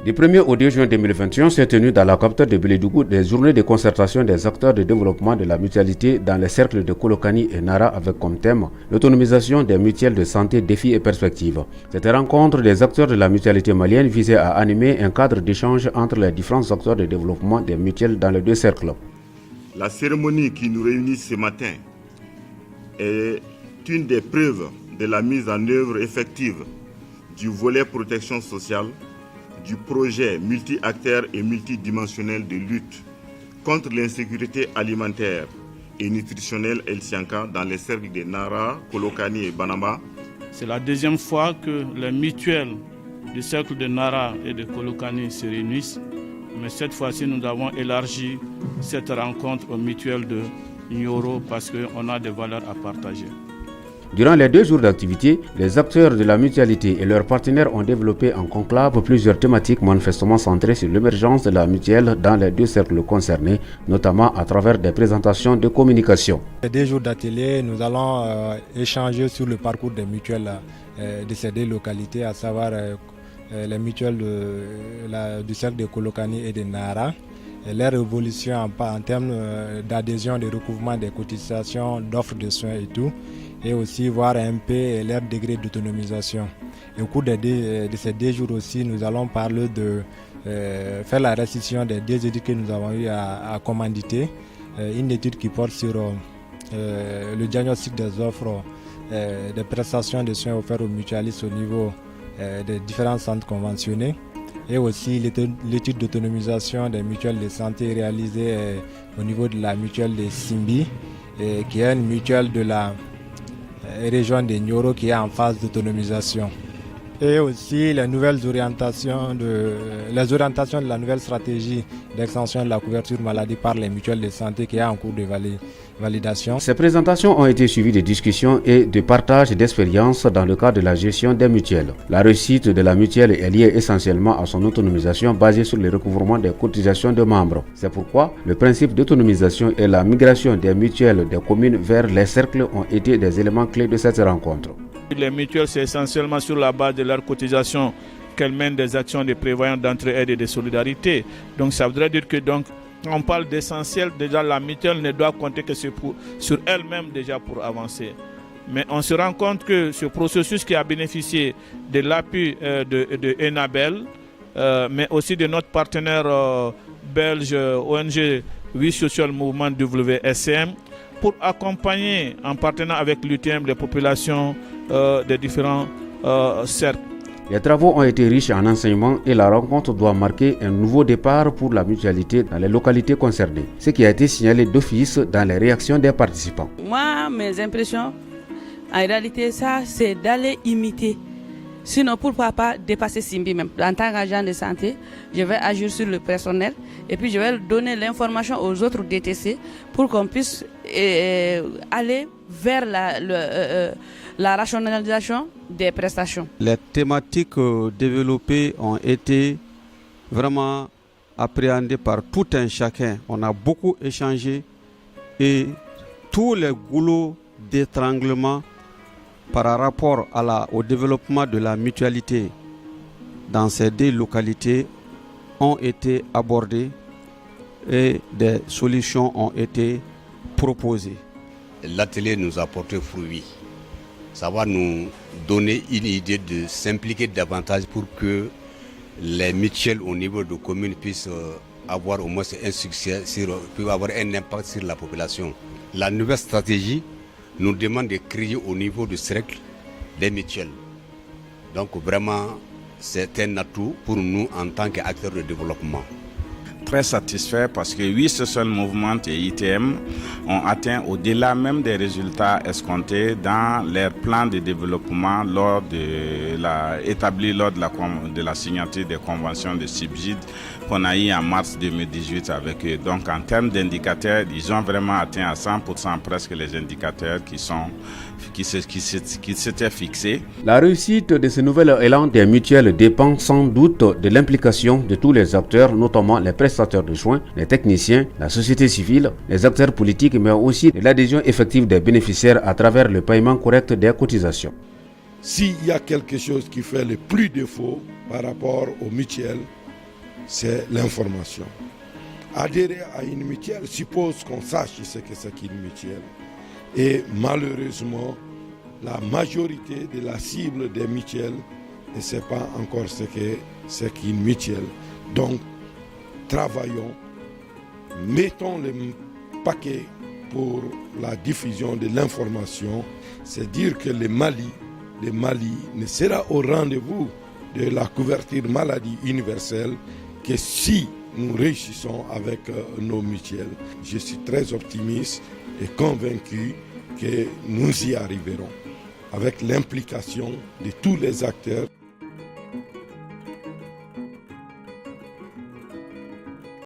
Du 1er au 2 juin 2021 s'est tenu dans la capitale de Bélédougou des journées de concertation des acteurs de développement de la mutualité dans les cercles de Kolokani et Nara avec comme thème l'autonomisation des mutuelles de santé, défis et perspectives. Cette rencontre des acteurs de la mutualité malienne visait à animer un cadre d'échange entre les différents acteurs de développement des mutuelles dans les deux cercles. La cérémonie qui nous réunit ce matin est une des preuves de la mise en œuvre effective du volet protection sociale du projet multi-acteurs et multidimensionnel de lutte contre l'insécurité alimentaire et nutritionnelle El Sianka dans les cercles de Nara, Kolokani et Banamba. C'est la deuxième fois que les mutuelles du cercle de Nara et de Kolokani se réunissent, mais cette fois-ci nous avons élargi cette rencontre aux mutuelles de Nioro parce qu'on a des valeurs à partager. Durant les 2 jours d'activité, les acteurs de la mutualité et leurs partenaires ont développé en conclave plusieurs thématiques manifestement centrées sur l'émergence de la mutuelle dans les 2 cercles concernés, notamment à travers des présentations de communication. Les 2 jours d'atelier, nous allons échanger sur le parcours des mutuelles de ces 2 localités, à savoir les mutuelles du cercle de Kolokani et de Nara. Et leur évolution en termes d'adhésion, de recouvrement des cotisations, d'offres de soins et tout, et aussi voir un peu leur degré d'autonomisation. Et au cours de ces 2 jours aussi, nous allons parler de faire la restitution des 2 études que nous avons eu à commanditer. Une étude qui porte sur le diagnostic des offres des prestations de soins offerts aux mutualistes au niveau des différents centres conventionnés. Et aussi l'étude d'autonomisation des mutuelles de santé réalisée au niveau de la mutuelle de Simbi, qui est une mutuelle de la région de Nioro qui est en phase d'autonomisation. Et aussi les orientations de la nouvelle stratégie d'extension de la couverture maladie par les mutuelles de santé qui est en cours de validation. Ces présentations ont été suivies de discussions et de partage d'expériences dans le cadre de la gestion des mutuelles. La réussite de la mutuelle est liée essentiellement à son autonomisation basée sur le recouvrement des cotisations de membres. C'est pourquoi le principe d'autonomisation et la migration des mutuelles des communes vers les cercles ont été des éléments clés de cette rencontre. Les mutuelles, c'est essentiellement sur la base de leurs cotisations qu'elles mènent des actions de prévoyance, d'entraide et de solidarité. Donc ça voudrait dire que quand on parle d'essentiel, déjà la mutuelle ne doit compter que sur elle-même déjà pour avancer. Mais on se rend compte que ce processus qui a bénéficié de l'appui de Enabel, mais aussi de notre partenaire belge ONG We Social Movement WSM, pour accompagner en partenariat avec l'UTM les populations des différents cercles. Les travaux ont été riches en enseignements et la rencontre doit marquer un nouveau départ pour la mutualité dans les localités concernées, ce qui a été signalé d'office dans les réactions des participants. Moi, mes impressions, en réalité, ça, c'est d'aller imiter. Sinon, pourquoi pas dépasser Simbi même. En tant qu'agent de santé, je vais agir sur le personnel et puis je vais donner l'information aux autres DTC pour qu'on puisse aller vers la rationalisation des prestations. Les thématiques développées ont été vraiment appréhendées par tout un chacun. On a beaucoup échangé et tous les goulots d'étranglement par rapport au développement de la mutualité dans ces 2 localités ont été abordés et des solutions ont été proposées. L'atelier nous a porté fruit. Ça va nous donner une idée de s'impliquer davantage pour que les mutuelles au niveau de communes puissent avoir au moins un succès, puissent avoir un impact sur la population. La nouvelle stratégie nous demande de créer au niveau du cercle des mutuelles. Donc vraiment, c'est un atout pour nous en tant qu'acteurs de développement. Très satisfait parce que We Social Movement et ITM ont atteint au-delà même des résultats escomptés dans leur plan de développement établi lors de la signature des conventions de subsides qu'on a eu en mars 2018 avec eux. Donc en termes d'indicateurs, ils ont vraiment atteint à 100% presque les indicateurs qui s'étaient fixés. La réussite de ce nouvel élan des mutuelles dépend sans doute de l'implication de tous les acteurs, notamment les prestataires de soins, les techniciens, la société civile, les acteurs politiques, mais aussi de l'adhésion effective des bénéficiaires à travers le paiement correct des cotisations. S'il y a quelque chose qui fait le plus défaut par rapport aux mutuelles, c'est l'information. Adhérer à une mutuelle suppose qu'on sache ce que c'est qu'une mutuelle. Et malheureusement, la majorité de la cible des mutuelles ne sait pas encore ce que c'est qu'une mutuelle. Donc, travaillons, mettons le paquet pour la diffusion de l'information. C'est dire que le Mali ne sera au rendez-vous de la couverture maladie universelle que si nous réussissons avec nos mutuelles. Je suis très optimiste et convaincu que nous y arriverons avec l'implication de tous les acteurs.